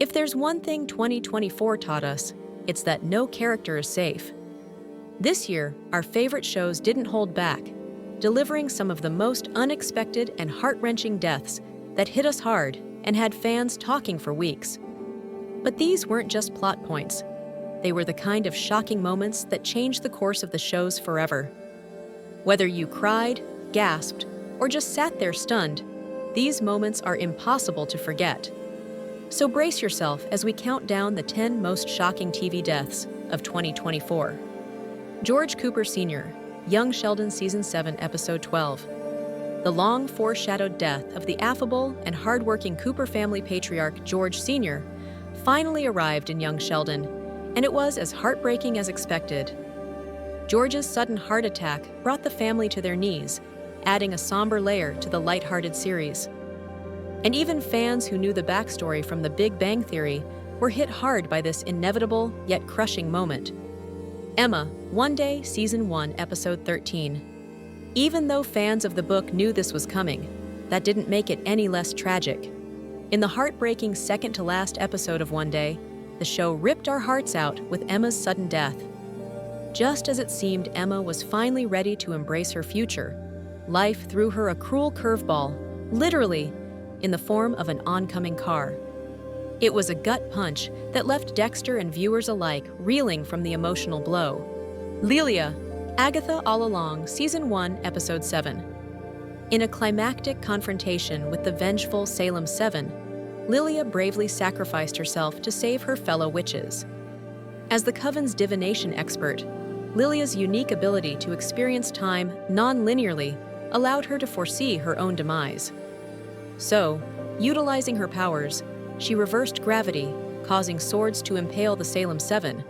If there's one thing 2024 taught us, it's that no character is safe. This year, our favorite shows didn't hold back, delivering some of the most unexpected and heart-wrenching deaths that hit us hard and had fans talking for weeks. But these weren't just plot points. They were the kind of shocking moments that changed the course of the shows forever. Whether you cried, gasped, or just sat there stunned, these moments are impossible to forget. So brace yourself as we count down the 10 most shocking TV deaths of 2024. George Cooper Sr., Young Sheldon Season 7, Episode 12. The long foreshadowed death of the affable and hardworking Cooper family patriarch George Sr. finally arrived in Young Sheldon, and it was as heartbreaking as expected. George's sudden heart attack brought the family to their knees, adding a somber layer to the lighthearted series. And even fans who knew the backstory from The Big Bang Theory were hit hard by this inevitable yet crushing moment. Emma, One Day, Season 1, Episode 13. Even though fans of the book knew this was coming, that didn't make it any less tragic. In the heartbreaking second-to-last episode of One Day, the show ripped our hearts out with Emma's sudden death. Just as it seemed Emma was finally ready to embrace her future, life threw her a cruel curveball, literally, in the form of an oncoming car. It was a gut punch that left Dexter and viewers alike reeling from the emotional blow. Lilia, Agatha All Along, Season 1, Episode 7. In a climactic confrontation with the vengeful Salem 7, Lilia bravely sacrificed herself to save her fellow witches. As the Coven's divination expert, Lilia's unique ability to experience time non-linearly allowed her to foresee her own demise. So, utilizing her powers, she reversed gravity, causing swords to impale the Salem 7,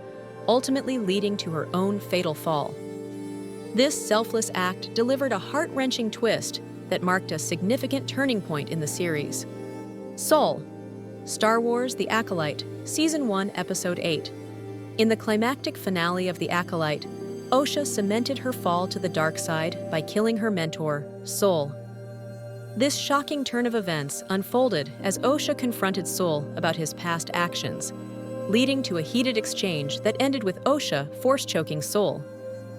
ultimately leading to her own fatal fall. This selfless act delivered a heart-wrenching twist that marked a significant turning point in the series. Soul, Star Wars: The Acolyte, Season 1, Episode 8. In the climactic finale of The Acolyte, Osha cemented her fall to the dark side by killing her mentor, Soul. This shocking turn of events unfolded as Osha confronted Soul about his past actions, leading to a heated exchange that ended with Osha force-choking Soul,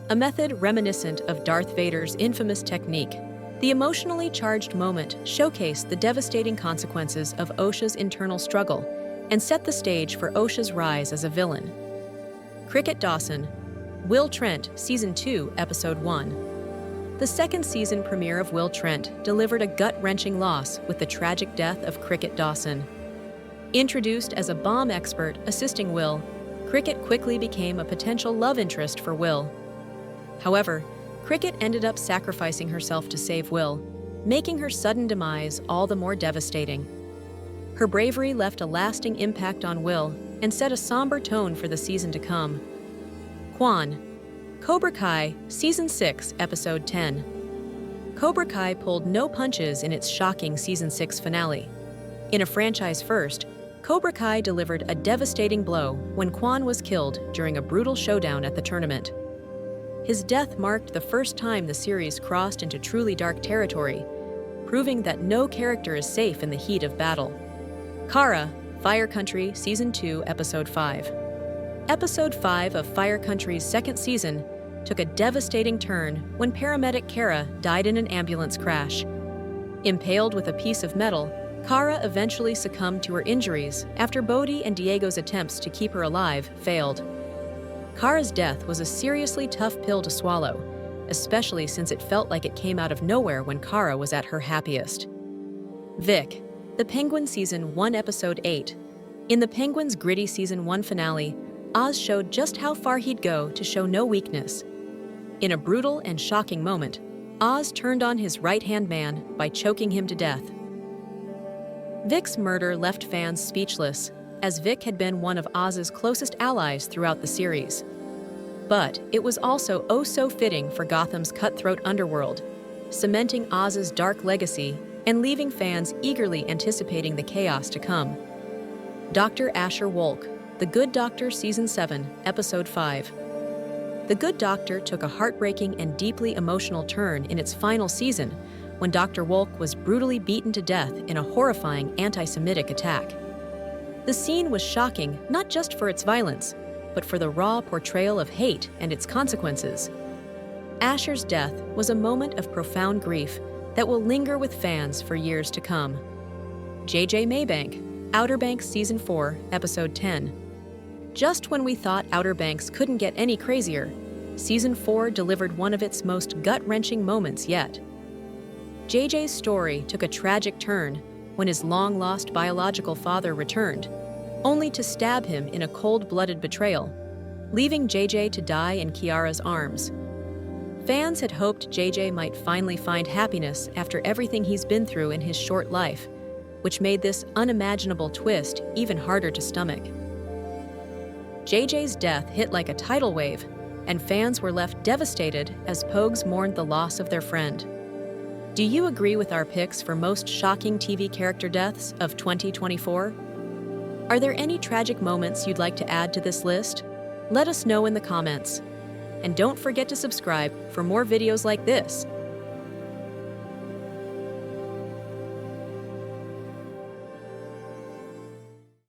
a method reminiscent of Darth Vader's infamous technique. The emotionally charged moment showcased the devastating consequences of Osha's internal struggle and set the stage for Osha's rise as a villain. Cricket Dawson, Will Trent, Season 2, Episode 1. The second season premiere of Will Trent delivered a gut-wrenching loss with the tragic death of Cricket Dawson. Introduced as a bomb expert assisting Will, Cricket quickly became a potential love interest for Will. However, Cricket ended up sacrificing herself to save Will, making her sudden demise all the more devastating. Her bravery left a lasting impact on Will and set a somber tone for the season to come. Kwon, Cobra Kai, Season 6, Episode 10. Cobra Kai pulled no punches in its shocking Season 6 finale. In a franchise first, Cobra Kai delivered a devastating blow when Kwon was killed during a brutal showdown at the tournament. His death marked the first time the series crossed into truly dark territory, proving that no character is safe in the heat of battle. Cara, Fire Country, Season 2, Episode 5. Episode 5 of Fire Country's second season took a devastating turn when paramedic Cara died in an ambulance crash. Impaled with a piece of metal, Cara eventually succumbed to her injuries after Bodhi and Diego's attempts to keep her alive failed. Cara's death was a seriously tough pill to swallow, especially since it felt like it came out of nowhere when Cara was at her happiest. Vic, The Penguin Season 1, Episode 8. In The Penguin's gritty Season 1 finale, Oz showed just how far he'd go to show no weakness. In a brutal and shocking moment, Oz turned on his right-hand man by choking him to death. Vic's murder left fans speechless, as Vic had been one of Oz's closest allies throughout the series. But it was also oh so fitting for Gotham's cutthroat underworld, cementing Oz's dark legacy and leaving fans eagerly anticipating the chaos to come. Dr. Asher Wolke, The Good Doctor Season 7, Episode 5. The Good Doctor took a heartbreaking and deeply emotional turn in its final season when Dr. Wolke was brutally beaten to death in a horrifying anti-Semitic attack. The scene was shocking not just for its violence, but for the raw portrayal of hate and its consequences. Asher's death was a moment of profound grief that will linger with fans for years to come. J.J. Maybank, Outer Banks Season 4, Episode 10. Just when we thought Outer Banks couldn't get any crazier, Season 4 delivered one of its most gut-wrenching moments yet. JJ's story took a tragic turn when his long-lost biological father returned, only to stab him in a cold-blooded betrayal, leaving JJ to die in Kiara's arms. Fans had hoped JJ might finally find happiness after everything he's been through in his short life, which made this unimaginable twist even harder to stomach. JJ's death hit like a tidal wave, and fans were left devastated as Pogues mourned the loss of their friend. Do you agree with our picks for most shocking TV character deaths of 2024? Are there any tragic moments you'd like to add to this list? Let us know in the comments. And don't forget to subscribe for more videos like this